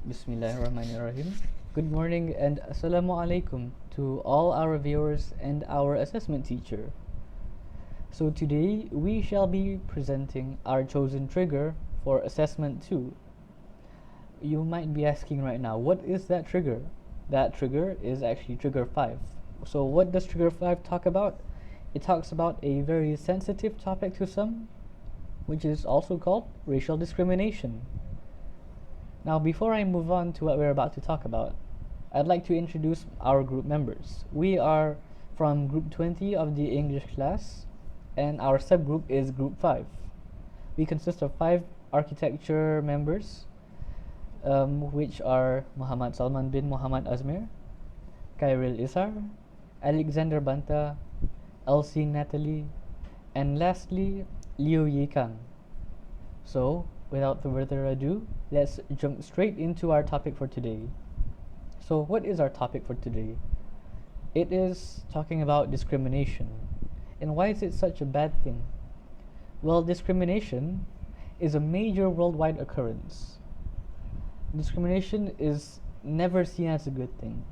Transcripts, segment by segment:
Bismillahirrahmanirrahim. Good morning and assalamu alaikum to all our viewers and our assessment teacher. So today we shall be presenting our chosen trigger for assessment 2. You might be asking right now, what is that trigger? That trigger is actually trigger 5. So what does trigger 5 talk about? It talks about a very sensitive topic to some, which is also called racial discrimination. Now, before I move on to what we're about to talk about, I'd like to introduce our group members. We are from group 20 of the English class, and our subgroup is group 5. We consist of 5 architecture members, which are Muhammad Salman bin Muhammad Azmir, Khairil Isar, Alexander Banta, Elsie Natalie, and lastly, Liu Yikang. So, without further ado, let's jump straight into our topic for today. So, what is our topic for today? It is talking about discrimination. And why is it such a bad thing? Well, discrimination is a major worldwide occurrence. Discrimination is never seen as a good thing.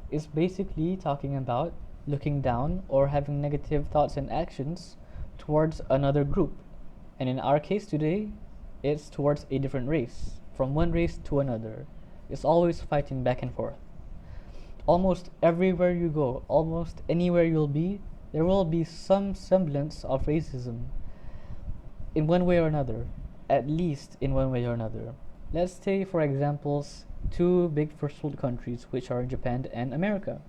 It's basically talking about looking down or having negative thoughts and actions towards another group. And in our case today, it's towards a different race, from one race to another. It's always fighting back and forth. Almost everywhere you go, almost anywhere you'll be, there will be some semblance of racism in one way or another, at least in one way or another. Let's take, for examples, 2 big first world countries, which are Japan and America.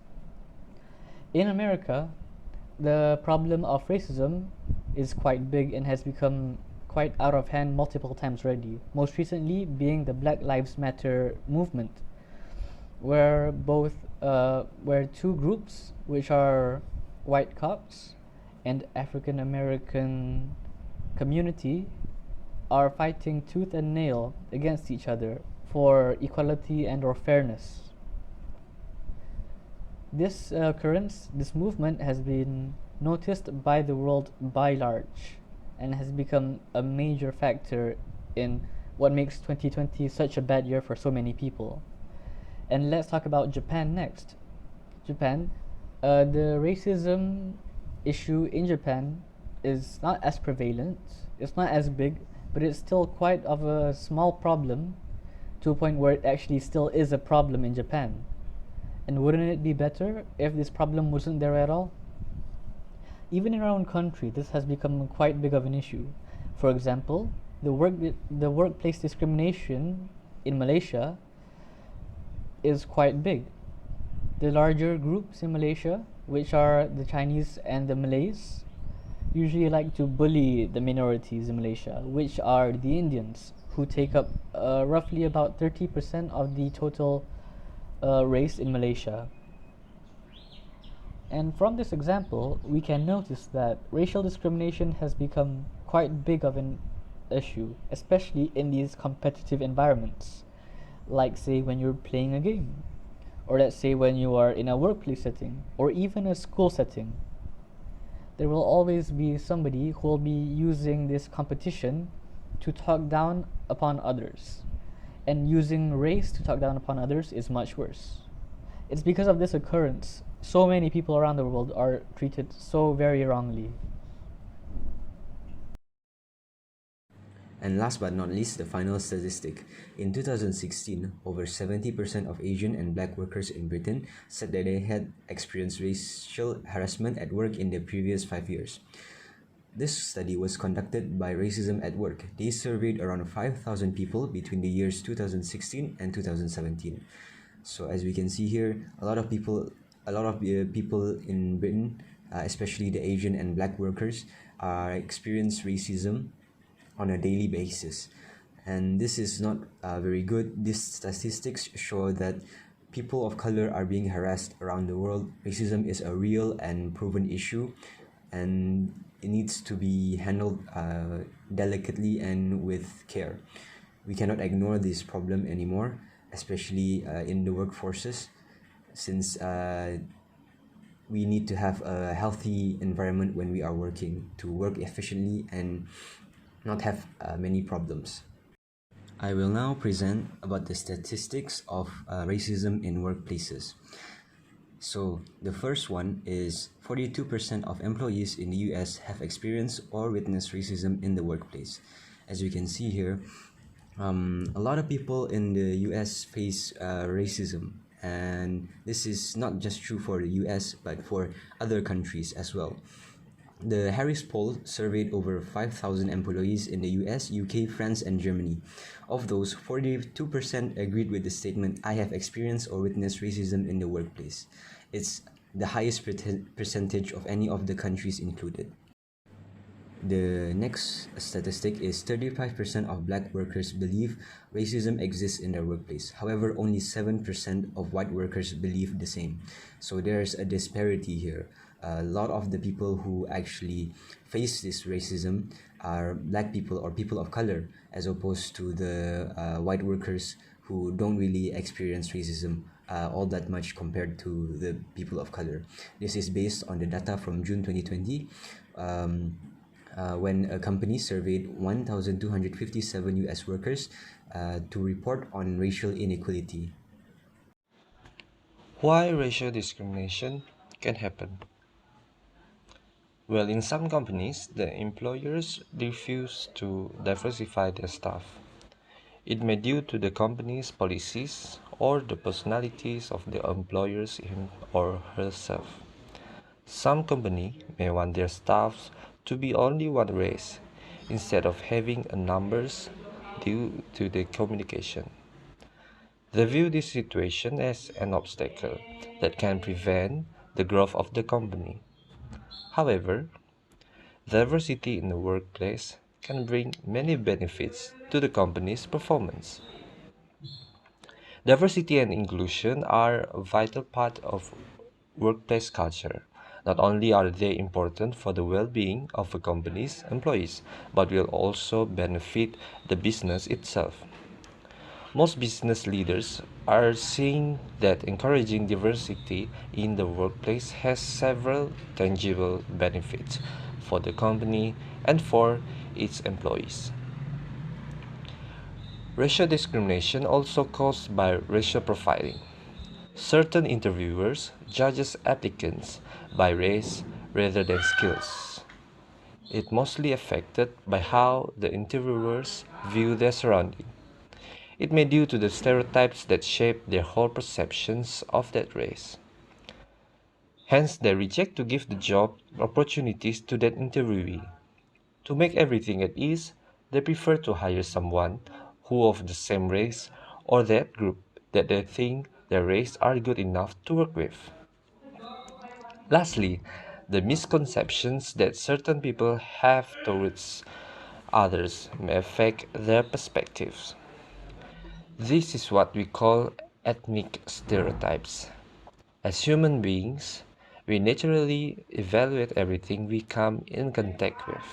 In America, the problem of racism is quite big and has become quite out of hand multiple times already. Most recently being the Black Lives Matter movement, where 2 groups, which are white cops and African American community, are fighting tooth and nail against each other for equality and or fairness. This occurrence, this movement has been noticed by the world by large and has become a major factor in what makes 2020 such a bad year for so many people. And let's talk about Japan next. Japan, the racism issue in Japan is not as prevalent, it's not as big, but it's still quite of a small problem to a point where it actually still is a problem in Japan. And wouldn't it be better if this problem wasn't there at all? Even in our own country, this has become quite big of an issue. For example, the workplace discrimination in Malaysia is quite big. The larger groups in Malaysia, which are the Chinese and the Malays, usually like to bully the minorities in Malaysia, which are the Indians, who take up roughly about 30% of the total race in Malaysia. And from this example, we can notice that racial discrimination has become quite big of an issue, especially in these competitive environments, like say when you're playing a game, or let's say when you are in a workplace setting, or even a school setting. There will always be somebody who will be using this competition to talk down upon others. And using race to talk down upon others is much worse. It's because of this occurrence so many people around the world are treated so very wrongly. And last but not least, the final statistic. In 2016, over 70% of Asian and Black workers in Britain said that they had experienced racial harassment at work in the previous 5 years. This study was conducted by Racism at Work. They surveyed around 5,000 people between the years 2016 and 2017. So as we can see here, a lot of people in Britain, especially the Asian and Black workers, experience racism on a daily basis, and this is not very good. These statistics show that people of color are being harassed around the world. Racism is a real and proven issue, and it needs to be handled delicately and with care. We cannot ignore this problem anymore, especially in the workforces, since we need to have a healthy environment when we are working, to work efficiently and not have many problems. I will now present about the statistics of racism in workplaces. So, the first one is 42% of employees in the US have experienced or witnessed racism in the workplace. As you can see here, a lot of people in the US face racism, and this is not just true for the US but for other countries as well. The Harris poll surveyed over 5,000 employees in the US, UK, France, and Germany. Of those, 42% agreed with the statement, I have experienced or witnessed racism in the workplace. It's the highest percentage of any of the countries included. The next statistic is 35% of black workers believe racism exists in their workplace. However, only 7% of white workers believe the same. So there's a disparity here. A lot of the people who actually face this racism are black people or people of color, as opposed to the white workers who don't really experience racism all that much compared to the people of color. This is based on the data from June 2020. When a company surveyed 1,257 US workers to report on racial inequality. Why racial discrimination can happen? Well, in some companies, the employers refuse to diversify their staff. It may be due to the company's policies or the personalities of the employers him or herself. Some company may want their staff to be only one race instead of having a numbers due to the communication. They view this situation as an obstacle that can prevent the growth of the company. However, diversity in the workplace can bring many benefits to the company's performance. Diversity and inclusion are a vital part of workplace culture. Not only are they important for the well being of a company's employees, but will also benefit the business itself. Most business leaders are seeing that encouraging diversity in the workplace has several tangible benefits for the company and for its employees. Racial discrimination also caused by racial profiling. Certain interviewers judges applicants by race rather than skills. It mostly affected by how the interviewers view their surrounding. It may be due to the stereotypes that shape their whole perceptions of that race. Hence, they reject to give the job opportunities to that interviewee. To make everything at ease, they prefer to hire someone who of the same race or that group that they think their race are good enough to work with. Lastly, the misconceptions that certain people have towards others may affect their perspectives. This is what we call ethnic stereotypes. As human beings, we naturally evaluate everything we come in contact with.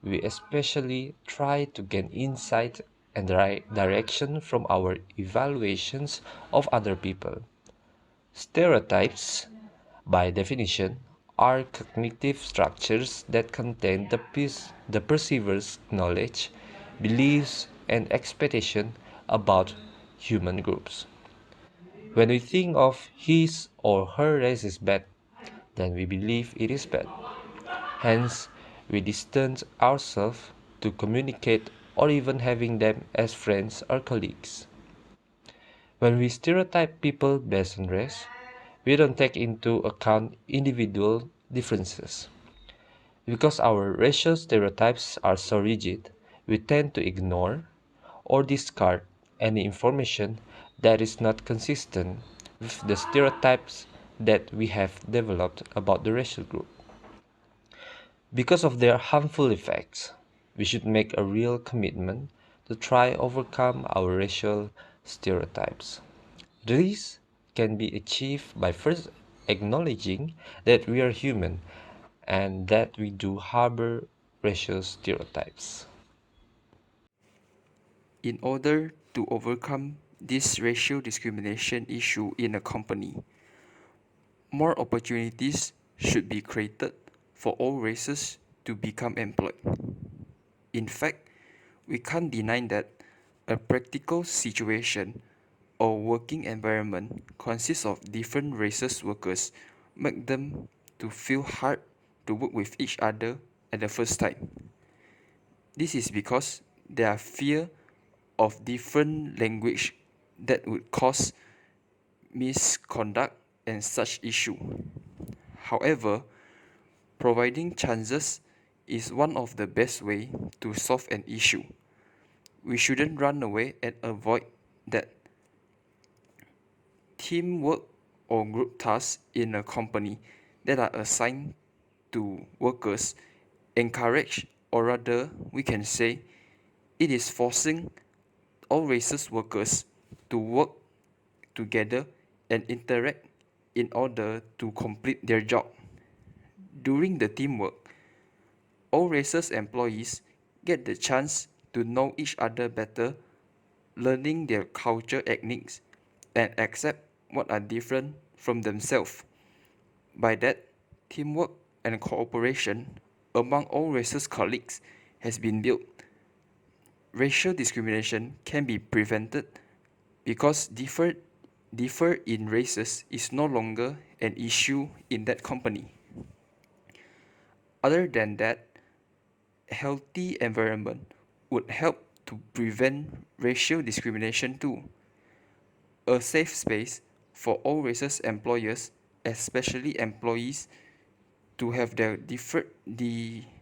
We especially try to gain insight and direction from our evaluations of other people. Stereotypes, by definition, are cognitive structures that contain the perceiver's knowledge, beliefs, and expectation about human groups. When we think of his or her race is bad, then we believe it is bad. Hence, we distance ourselves to communicate or even having them as friends or colleagues. When we stereotype people based on race, we don't take into account individual differences. Because our racial stereotypes are so rigid, we tend to ignore or discard any information that is not consistent with the stereotypes that we have developed about the racial group. Because of their harmful effects, we should make a real commitment to try overcome our racial stereotypes. This can be achieved by first acknowledging that we are human and that we do harbor racial stereotypes. In order to overcome this racial discrimination issue in a company, more opportunities should be created for all races to become employed. In fact, we can't deny that A practical situation or working environment consists of different races workers make them to feel hard to work with each other at the first time. This is because there are fear of different language that would cause misconduct and such issue. However, providing chances is one of the best way to solve an issue. We shouldn't run away and avoid that. Teamwork or group tasks in a company that are assigned to workers encourage, or rather we can say it is forcing all races workers to work together and interact in order to complete their job. During the teamwork, all races employees get the chance to know each other better, learning their culture techniques and accept what are different from themselves. By that, teamwork and cooperation among all races colleagues has been built. Racial discrimination can be prevented because differ in races is no longer an issue in that company. Other than that, a healthy environment would help to prevent racial discrimination too. A safe space for all races employers, especially employees, to have the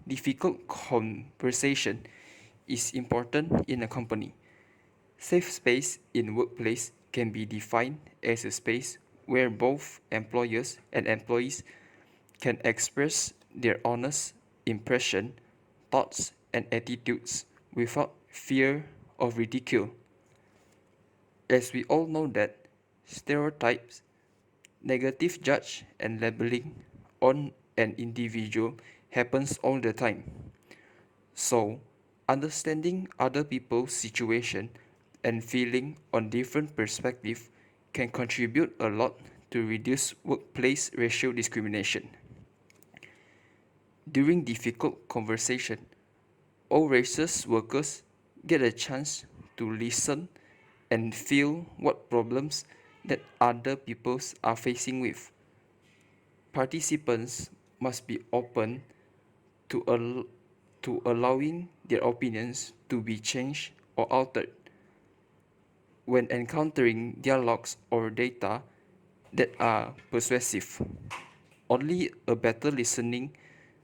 difficult conversation is important in a company. Safe space in workplace can be defined as a space where both employers and employees can express their honest impression, thoughts, and attitudes without fear of ridicule. As we all know that stereotypes, negative judge and labeling on an individual happens all the time. So, understanding other people's situation and feeling on different perspective can contribute a lot to reduce workplace racial discrimination. During difficult conversation, all races workers get a chance to listen and feel what problems that other peoples are facing with. Participants must be open to, to allowing their opinions to be changed or altered. When encountering dialogues or data that are persuasive, only a better listening,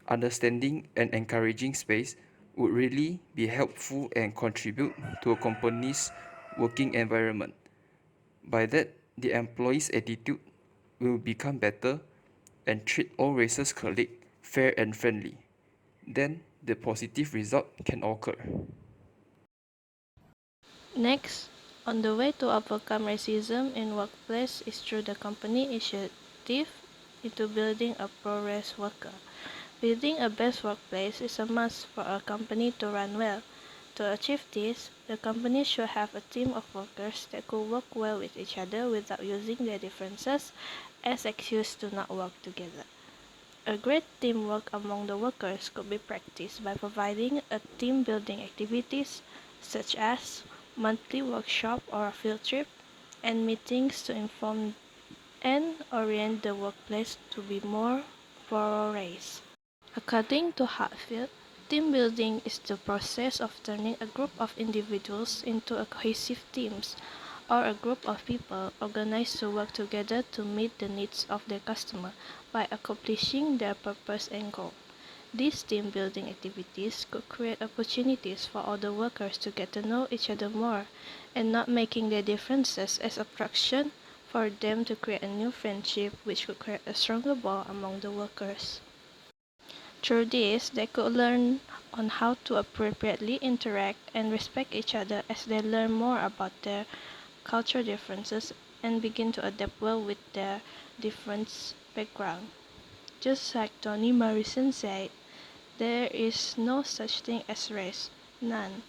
understanding, and encouraging space would really be helpful and contribute to a company's working environment. By that, the employee's attitude will become better and treat all races colleagues fair and friendly. Then the positive result can occur. Next, on the way to overcome racism in workplace is through the company initiative into building a pro-race worker. Building a best workplace is a must for a company to run well. To achieve this, the company should have a team of workers that could work well with each other without using their differences as excuse to not work together. A great teamwork among the workers could be practiced by providing a team building activities such as monthly workshop or a field trip and meetings to inform and orient the workplace to be more pro-race. According to Hatfield, team building is the process of turning a group of individuals into a cohesive teams or a group of people organized to work together to meet the needs of their customer by accomplishing their purpose and goal. These team building activities could create opportunities for all the workers to get to know each other more and not making their differences as obstruction for them to create a new friendship which could create a stronger bond among the workers. Through this, they could learn on how to appropriately interact and respect each other as they learn more about their cultural differences and begin to adapt well with their different background. Just like Toni Morrison said, there is no such thing as race, none.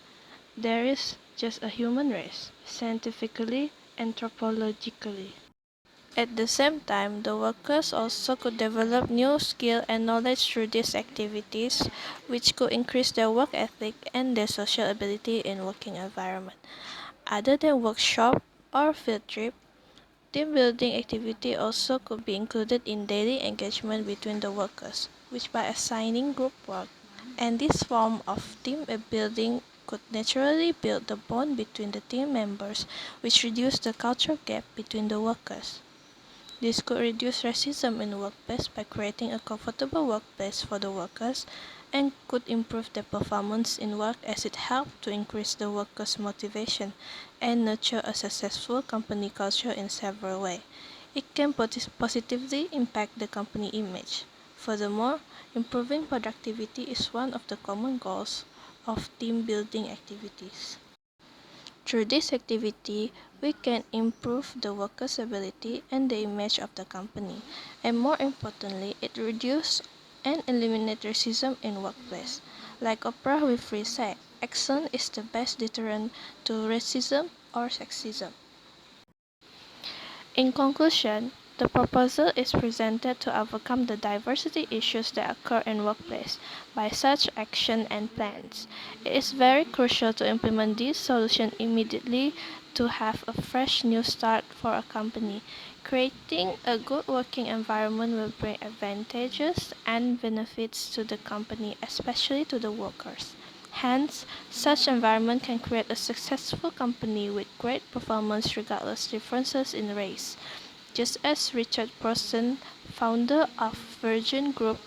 There is just a human race, scientifically, anthropologically. At the same time, the workers also could develop new skill and knowledge through these activities, which could increase their work ethic and their social ability in working environment. Other than workshop or field trip, team building activity also could be included in daily engagement between the workers, which by assigning group work, and this form of team building could naturally build the bond between the team members, which reduce the cultural gap between the workers. This could reduce racism in the workplace by creating a comfortable workplace for the workers and could improve their performance in work as it helps to increase the workers' motivation and nurture a successful company culture in several ways. It can positively impact the company image. Furthermore, improving productivity is one of the common goals of team building activities. Through this activity, we can improve the workers' ability and the image of the company, and more importantly, it reduces and eliminates racism in workplace. Like Oprah Winfrey said, action is the best deterrent to racism or sexism. In conclusion, the proposal is presented to overcome the diversity issues that occur in workplace by such action and plans. It is very crucial to implement this solution immediately to have a fresh new start for a company. Creating a good working environment will bring advantages and benefits to the company, especially to the workers. Hence, such environment can create a successful company with great performance regardless differences in race. Just as Richard Branson, founder of Virgin Group,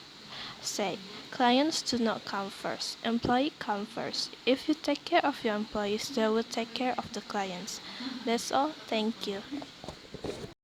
said, clients do not come first, employees come first. If you take care of your employees, they will take care of the clients. That's all. Thank you.